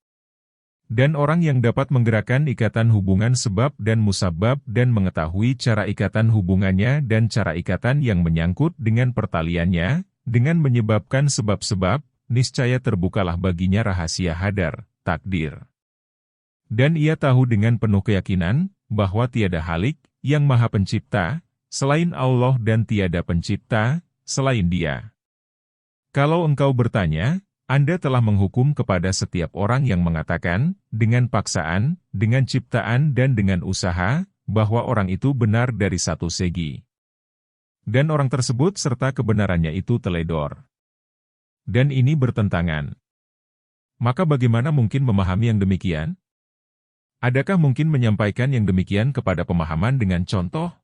Dan orang yang dapat menggerakkan ikatan hubungan sebab dan musabab dan mengetahui cara ikatan hubungannya dan cara ikatan yang menyangkut dengan pertaliannya, dengan menyebabkan sebab-sebab, niscaya terbukalah baginya rahasia hadar, takdir. Dan ia tahu dengan penuh keyakinan, bahwa tiada Halik, yang Maha Pencipta, selain Allah dan tiada pencipta, selain Dia. Kalau engkau bertanya, Anda telah menghukum kepada setiap orang yang mengatakan, dengan paksaan, dengan ciptaan dan dengan usaha, bahwa orang itu benar dari satu segi. Dan orang tersebut serta kebenarannya itu teledor. Dan ini bertentangan. Maka bagaimana mungkin memahami yang demikian? Adakah mungkin menyampaikan yang demikian kepada pemahaman dengan contoh?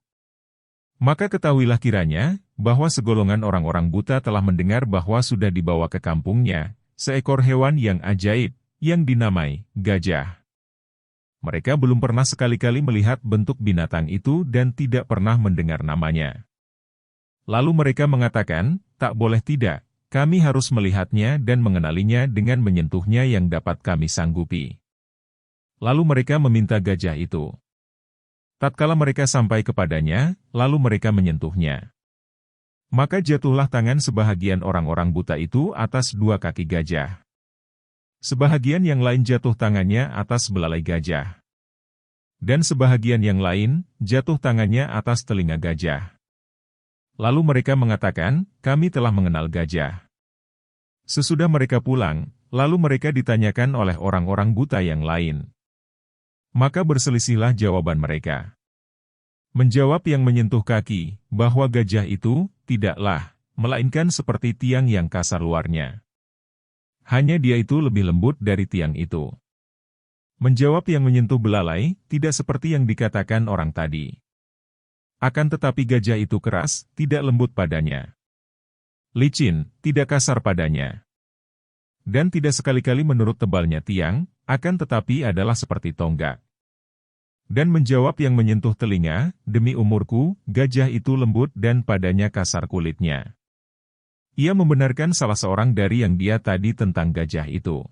Maka ketahuilah kiranya, bahwa segolongan orang-orang buta telah mendengar bahwa sudah dibawa ke kampungnya, seekor hewan yang ajaib, yang dinamai gajah. Mereka belum pernah sekali-kali melihat bentuk binatang itu dan tidak pernah mendengar namanya. Lalu mereka mengatakan, tak boleh tidak, kami harus melihatnya dan mengenalinya dengan menyentuhnya yang dapat kami sanggupi. Lalu mereka meminta gajah itu. Tatkala mereka sampai kepadanya, lalu mereka menyentuhnya. Maka jatuhlah tangan sebahagian orang-orang buta itu atas dua kaki gajah. Sebahagian yang lain jatuh tangannya atas belalai gajah. Dan sebahagian yang lain, jatuh tangannya atas telinga gajah. Lalu mereka mengatakan, kami telah mengenal gajah. Sesudah mereka pulang, lalu mereka ditanyakan oleh orang-orang buta yang lain. Maka berselisihlah jawaban mereka. Menjawab yang menyentuh kaki, bahwa gajah itu, tidaklah, melainkan seperti tiang yang kasar luarnya. Hanya dia itu lebih lembut dari tiang itu. Menjawab yang menyentuh belalai, tidak seperti yang dikatakan orang tadi. Akan tetapi gajah itu keras, tidak lembut padanya. Licin, tidak kasar padanya. Dan tidak sekali-kali menurut tebalnya tiang, akan tetapi adalah seperti tonggak. Dan menjawab yang menyentuh telinga, demi umurku, gajah itu lembut dan padanya kasar kulitnya. Ia membenarkan salah seorang dari yang dia tadi tentang gajah itu.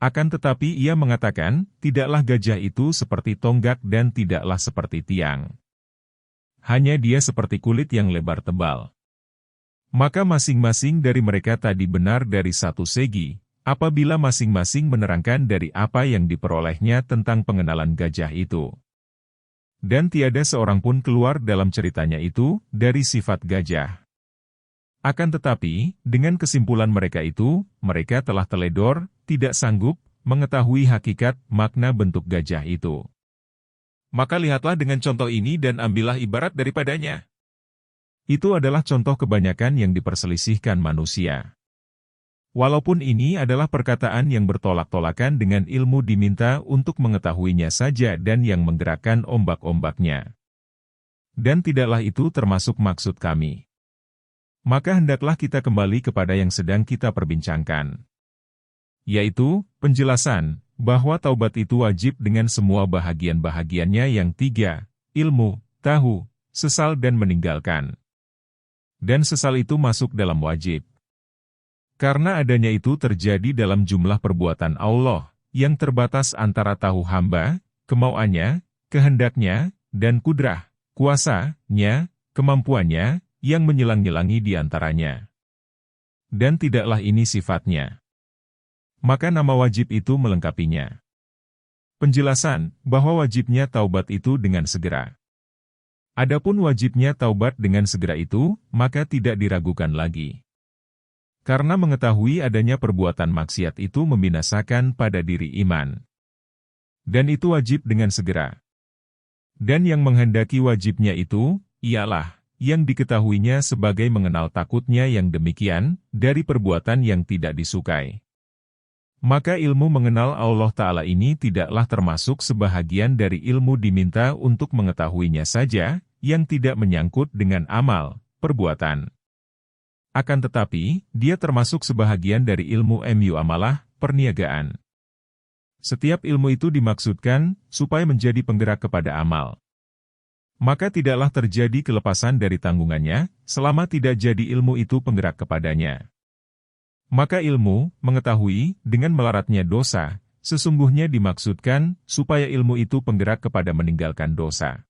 Akan tetapi ia mengatakan, tidaklah gajah itu seperti tonggak dan tidaklah seperti tiang. Hanya dia seperti kulit yang lebar tebal. Maka masing-masing dari mereka tadi benar dari satu segi, apabila masing-masing menerangkan dari apa yang diperolehnya tentang pengenalan gajah itu. Dan tiada seorang pun keluar dalam ceritanya itu, dari sifat gajah. Akan tetapi, dengan kesimpulan mereka itu, mereka telah teledor, tidak sanggup, mengetahui hakikat makna bentuk gajah itu. Maka lihatlah dengan contoh ini dan ambillah ibarat daripadanya. Itu adalah contoh kebanyakan yang diperselisihkan manusia. Walaupun ini adalah perkataan yang bertolak-tolakan dengan ilmu diminta untuk mengetahuinya saja dan yang menggerakkan ombak-ombaknya. Dan tidaklah itu termasuk maksud kami. Maka hendaklah kita kembali kepada yang sedang kita perbincangkan. Yaitu, penjelasan, bahwa taubat itu wajib dengan semua bahagian-bahagiannya yang tiga, ilmu, tahu, sesal dan meninggalkan. Dan sesal itu masuk dalam wajib. Karena adanya itu terjadi dalam jumlah perbuatan Allah, yang terbatas antara tahu hamba, kemauannya, kehendaknya, dan kudrah, kuasanya, kemampuannya, yang menyelang-nyelangi di antaranya. Dan tidaklah ini sifatnya. Maka nama wajib itu melengkapinya. Penjelasan, bahwa wajibnya taubat itu dengan segera. Adapun wajibnya taubat dengan segera itu, maka tidak diragukan lagi. Karena mengetahui adanya perbuatan maksiat itu membinasakan pada diri iman. Dan itu wajib dengan segera. Dan yang menghendaki wajibnya itu, ialah, yang diketahuinya sebagai mengenal takutnya yang demikian, dari perbuatan yang tidak disukai. Maka ilmu mengenal Allah Ta'ala ini tidaklah termasuk sebahagian dari ilmu diminta untuk mengetahuinya saja, yang tidak menyangkut dengan amal, perbuatan. Akan tetapi, dia termasuk sebahagian dari ilmu muamalah, perniagaan. Setiap ilmu itu dimaksudkan supaya menjadi penggerak kepada amal. Maka tidaklah terjadi kelepasan dari tanggungannya, selama tidak jadi ilmu itu penggerak kepadanya. Maka ilmu, mengetahui, dengan melaratnya dosa, sesungguhnya dimaksudkan supaya ilmu itu penggerak kepada meninggalkan dosa.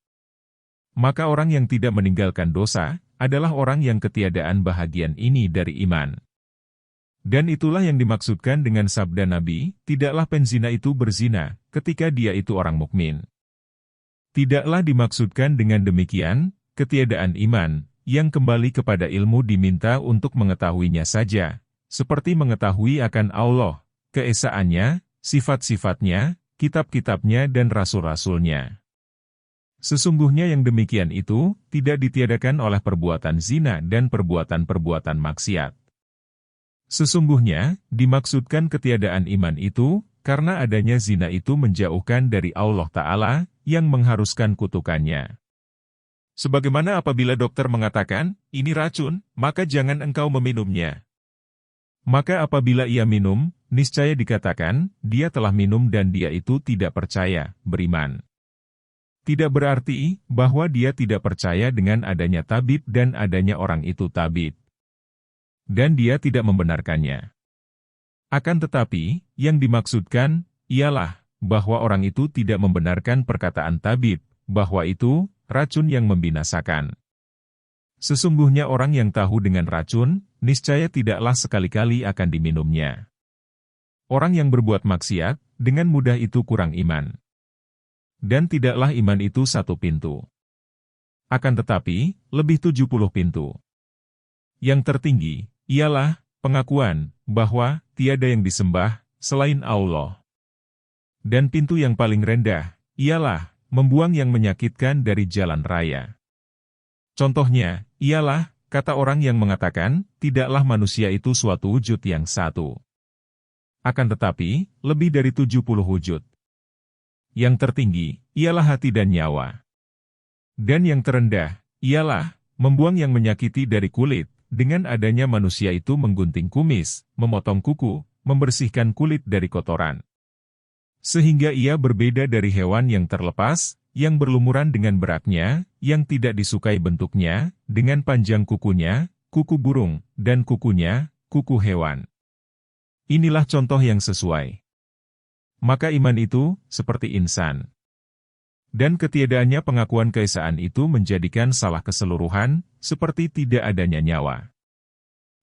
Maka orang yang tidak meninggalkan dosa, adalah orang yang ketiadaan bahagian ini dari iman. Dan itulah yang dimaksudkan dengan sabda Nabi, tidaklah penzina itu berzina, ketika dia itu orang mukmin. Tidaklah dimaksudkan dengan demikian, ketiadaan iman, yang kembali kepada ilmu diminta untuk mengetahuinya saja, seperti mengetahui akan Allah, keesaannya, sifat-sifatnya, kitab-kitabnya dan rasul-rasulnya. Sesungguhnya yang demikian itu, tidak ditiadakan oleh perbuatan zina dan perbuatan-perbuatan maksiat. Sesungguhnya, dimaksudkan ketiadaan iman itu, karena adanya zina itu menjauhkan dari Allah Ta'ala, yang mengharuskan kutukannya. Sebagaimana apabila dokter mengatakan, ini racun, maka jangan engkau meminumnya. Maka apabila ia minum, niscaya dikatakan, dia telah minum dan dia itu tidak percaya, beriman. Tidak berarti, bahwa dia tidak percaya dengan adanya tabib dan adanya orang itu tabib. Dan dia tidak membenarkannya. Akan tetapi, yang dimaksudkan, ialah, bahwa orang itu tidak membenarkan perkataan tabib, bahwa itu, racun yang membinasakan. Sesungguhnya orang yang tahu dengan racun, niscaya tidaklah sekali-kali akan diminumnya. Orang yang berbuat maksiat, dengan mudah itu kurang iman. Dan tidaklah iman itu satu pintu. Akan tetapi, lebih 70 pintu. Yang tertinggi, ialah, pengakuan, bahwa, tiada yang disembah, selain Allah. Dan pintu yang paling rendah, ialah, membuang yang menyakitkan dari jalan raya. Contohnya, ialah, kata orang yang mengatakan, tidaklah manusia itu suatu wujud yang satu. Akan tetapi, lebih dari 70 wujud. Yang tertinggi, ialah hati dan nyawa. Dan yang terendah, ialah, membuang yang menyakiti dari kulit, dengan adanya manusia itu menggunting kumis, memotong kuku, membersihkan kulit dari kotoran. Sehingga ia berbeda dari hewan yang terlepas, yang berlumuran dengan beraknya, yang tidak disukai bentuknya, dengan panjang kukunya, kuku burung, dan kukunya, kuku hewan. Inilah contoh yang sesuai. Maka iman itu, seperti insan. Dan ketiadaannya pengakuan keesaan itu menjadikan salah keseluruhan, seperti tidak adanya nyawa.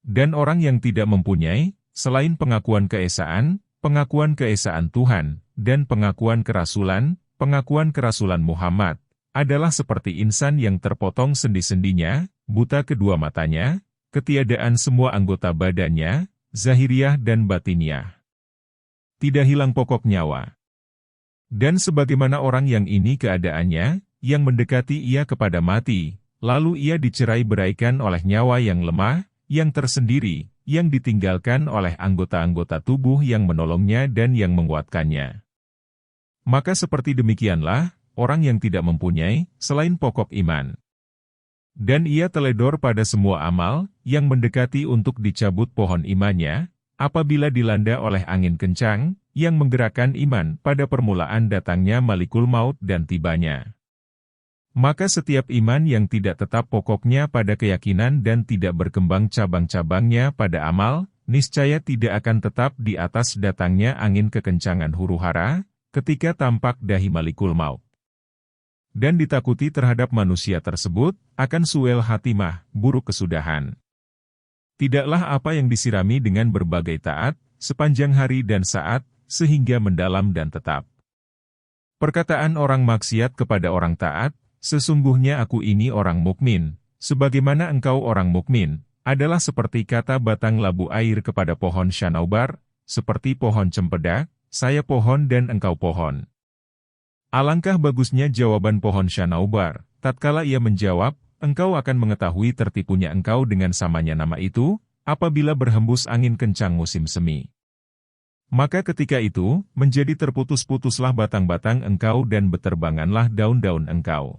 Dan orang yang tidak mempunyai, selain pengakuan keesaan Tuhan, dan pengakuan kerasulan Muhammad, adalah seperti insan yang terpotong sendi-sendinya, buta kedua matanya, ketiadaan semua anggota badannya, zahiriah dan batiniah. Tidak hilang pokok nyawa. Dan sebagaimana orang yang ini keadaannya, yang mendekati ia kepada mati, lalu ia dicerai-beraikan oleh nyawa yang lemah, yang tersendiri, yang ditinggalkan oleh anggota-anggota tubuh yang menolongnya dan yang menguatkannya. Maka seperti demikianlah, orang yang tidak mempunyai, selain pokok iman. Dan ia teledor pada semua amal, yang mendekati untuk dicabut pohon imannya, apabila dilanda oleh angin kencang, yang menggerakkan iman pada permulaan datangnya Malikul Maut dan tibanya. Maka setiap iman yang tidak tetap pokoknya pada keyakinan dan tidak berkembang cabang-cabangnya pada amal, niscaya tidak akan tetap di atas datangnya angin kekencangan huru-hara, ketika tampak dahi Malikul Maut. Dan ditakuti terhadap manusia tersebut, akan suel hatimah, buruk kesudahan. Tidaklah apa yang disirami dengan berbagai taat, sepanjang hari dan saat, sehingga mendalam dan tetap. Perkataan orang maksiat kepada orang taat, sesungguhnya aku ini orang mukmin, sebagaimana engkau orang mukmin, adalah seperti kata batang labu air kepada pohon syanaubar, seperti pohon cempedak, saya pohon dan engkau pohon. Alangkah bagusnya jawaban pohon syanaubar, tatkala ia menjawab, engkau akan mengetahui tertipunya engkau dengan samanya nama itu, apabila berhembus angin kencang musim semi. Maka ketika itu, menjadi terputus-putuslah batang-batang engkau dan beterbanganlah daun-daun engkau.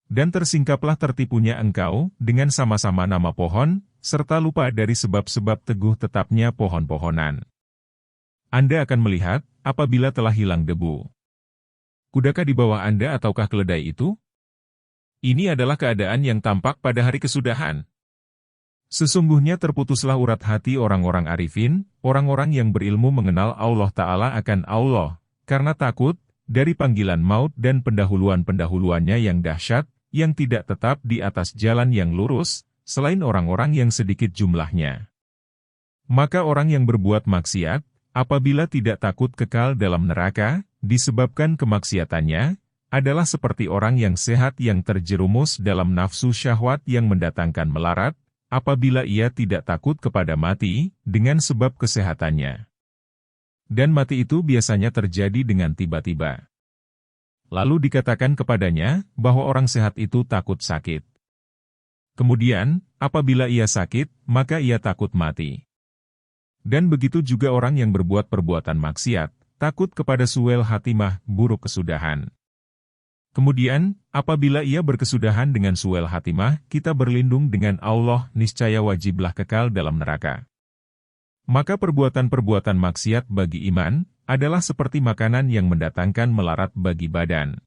Dan tersingkaplah tertipunya engkau, dengan sama-sama nama pohon, serta lupa dari sebab-sebab teguh tetapnya pohon-pohonan. Anda akan melihat, apabila telah hilang debu. Kudakah di bawah Anda ataukah keledai itu? Ini adalah keadaan yang tampak pada hari kesudahan. Sesungguhnya terputuslah urat hati orang-orang arifin, orang-orang yang berilmu mengenal Allah Ta'ala akan Allah, karena takut, dari panggilan maut dan pendahuluan-pendahuluannya yang dahsyat, yang tidak tetap di atas jalan yang lurus, selain orang-orang yang sedikit jumlahnya. Maka orang yang berbuat maksiat, apabila tidak takut kekal dalam neraka, disebabkan kemaksiatannya, adalah seperti orang yang sehat yang terjerumus dalam nafsu syahwat yang mendatangkan melarat, apabila ia tidak takut kepada mati, dengan sebab kesehatannya. Dan mati itu biasanya terjadi dengan tiba-tiba. Lalu dikatakan kepadanya, bahwa orang sehat itu takut sakit. Kemudian, apabila ia sakit, maka ia takut mati. Dan begitu juga orang yang berbuat perbuatan maksiat, takut kepada suel hatimah, buruk kesudahan. Kemudian, apabila ia berkesudahan dengan suel hatimah, kita berlindung dengan Allah, niscaya wajiblah kekal dalam neraka. Maka perbuatan-perbuatan maksiat bagi iman, adalah seperti makanan yang mendatangkan melarat bagi badan.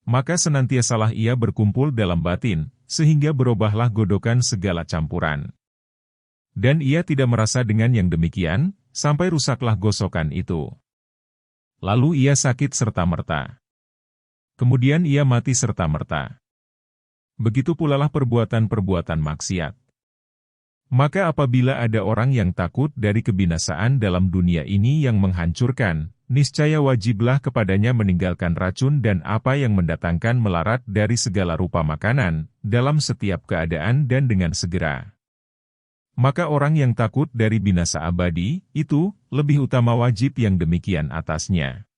Maka senantiasalah ia berkumpul dalam batin, sehingga berubahlah godokan segala campuran. Dan ia tidak merasa dengan yang demikian, sampai rusaklah gosokan itu. Lalu ia sakit serta-merta. Kemudian ia mati serta-merta. Begitu pulalah perbuatan-perbuatan maksiat. Maka apabila ada orang yang takut dari kebinasaan dalam dunia ini yang menghancurkan, niscaya wajiblah kepadanya meninggalkan racun dan apa yang mendatangkan melarat dari segala rupa makanan, dalam setiap keadaan dan dengan segera. Maka orang yang takut dari binasa abadi, itu, lebih utama wajib yang demikian atasnya.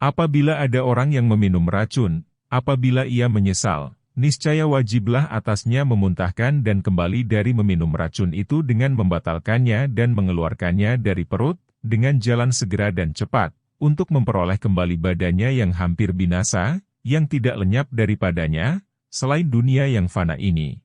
Apabila ada orang yang meminum racun, apabila ia menyesal, niscaya wajiblah atasnya memuntahkan dan kembali dari meminum racun itu dengan membatalkannya dan mengeluarkannya dari perut, dengan jalan segera dan cepat, untuk memperoleh kembali badannya yang hampir binasa, yang tidak lenyap daripadanya, selain dunia yang fana ini.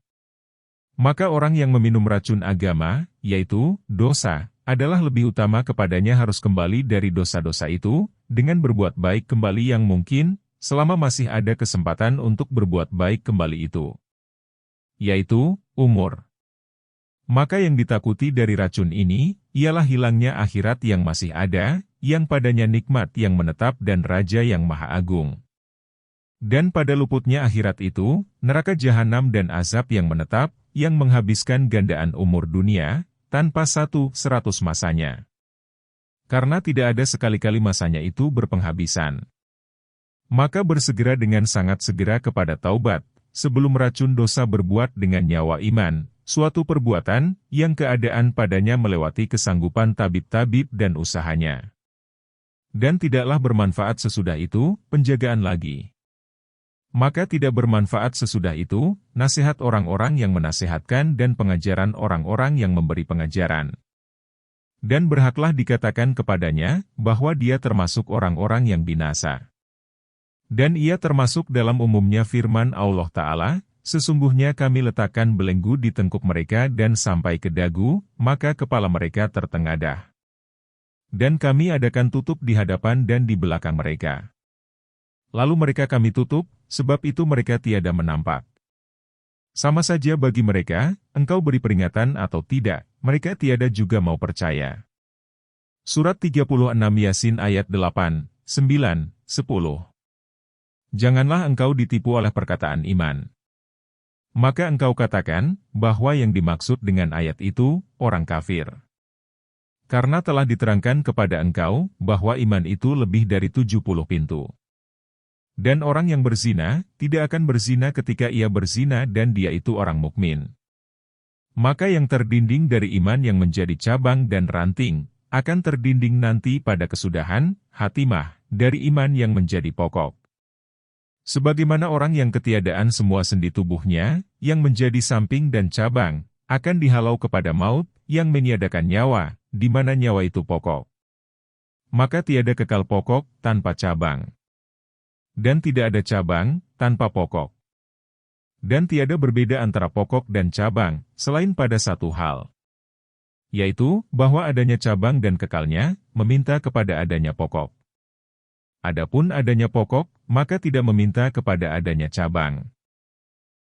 Maka orang yang meminum racun agama, yaitu dosa, adalah lebih utama kepadanya harus kembali dari dosa-dosa itu, dengan berbuat baik kembali yang mungkin, selama masih ada kesempatan untuk berbuat baik kembali itu. Yaitu, umur. Maka yang ditakuti dari racun ini, ialah hilangnya akhirat yang masih ada, yang padanya nikmat yang menetap dan Raja yang Maha Agung. Dan pada luputnya akhirat itu, neraka jahanam dan azab yang menetap, yang menghabiskan gandaan umur dunia, tanpa 100 masanya. Karena tidak ada sekali-kali masanya itu berpenghabisan. Maka bersegera dengan sangat segera kepada taubat, sebelum racun dosa berbuat dengan nyawa iman, suatu perbuatan, yang keadaan padanya melewati kesanggupan tabib-tabib dan usahanya. Dan tidaklah bermanfaat sesudah itu, penjagaan lagi. Maka tidak bermanfaat sesudah itu, nasihat orang-orang yang menasehatkan dan pengajaran orang-orang yang memberi pengajaran. Dan berhaklah dikatakan kepadanya, bahwa dia termasuk orang-orang yang binasa. Dan ia termasuk dalam umumnya firman Allah Ta'ala, sesungguhnya kami letakkan belenggu di tengkuk mereka dan sampai ke dagu, maka kepala mereka tertengadah. Dan kami adakan tutup di hadapan dan di belakang mereka. Lalu mereka kami tutup, sebab itu mereka tiada menampak. Sama saja bagi mereka, engkau beri peringatan atau tidak, mereka tiada juga mau percaya. Surat 36 Yasin ayat 8, 9, 10. Janganlah engkau ditipu oleh perkataan iman. Maka engkau katakan, bahwa yang dimaksud dengan ayat itu, orang kafir. Karena telah diterangkan kepada engkau, bahwa iman itu lebih dari 70 pintu. Dan orang yang berzina, tidak akan berzina ketika ia berzina dan dia itu orang mukmin. Maka yang terdinding dari iman yang menjadi cabang dan ranting, akan terdinding nanti pada kesudahan, hatimah, dari iman yang menjadi pokok. Sebagaimana orang yang ketiadaan semua sendi tubuhnya, yang menjadi samping dan cabang, akan dihalau kepada maut, yang meniadakan nyawa, di mana nyawa itu pokok. Maka tiada kekal pokok, tanpa cabang. Dan tidak ada cabang, tanpa pokok. Dan tiada berbeda antara pokok dan cabang, selain pada satu hal. yaitu bahwa adanya cabang dan kekalnya, meminta kepada adanya pokok. Adapun adanya pokok, maka tidak meminta kepada adanya cabang.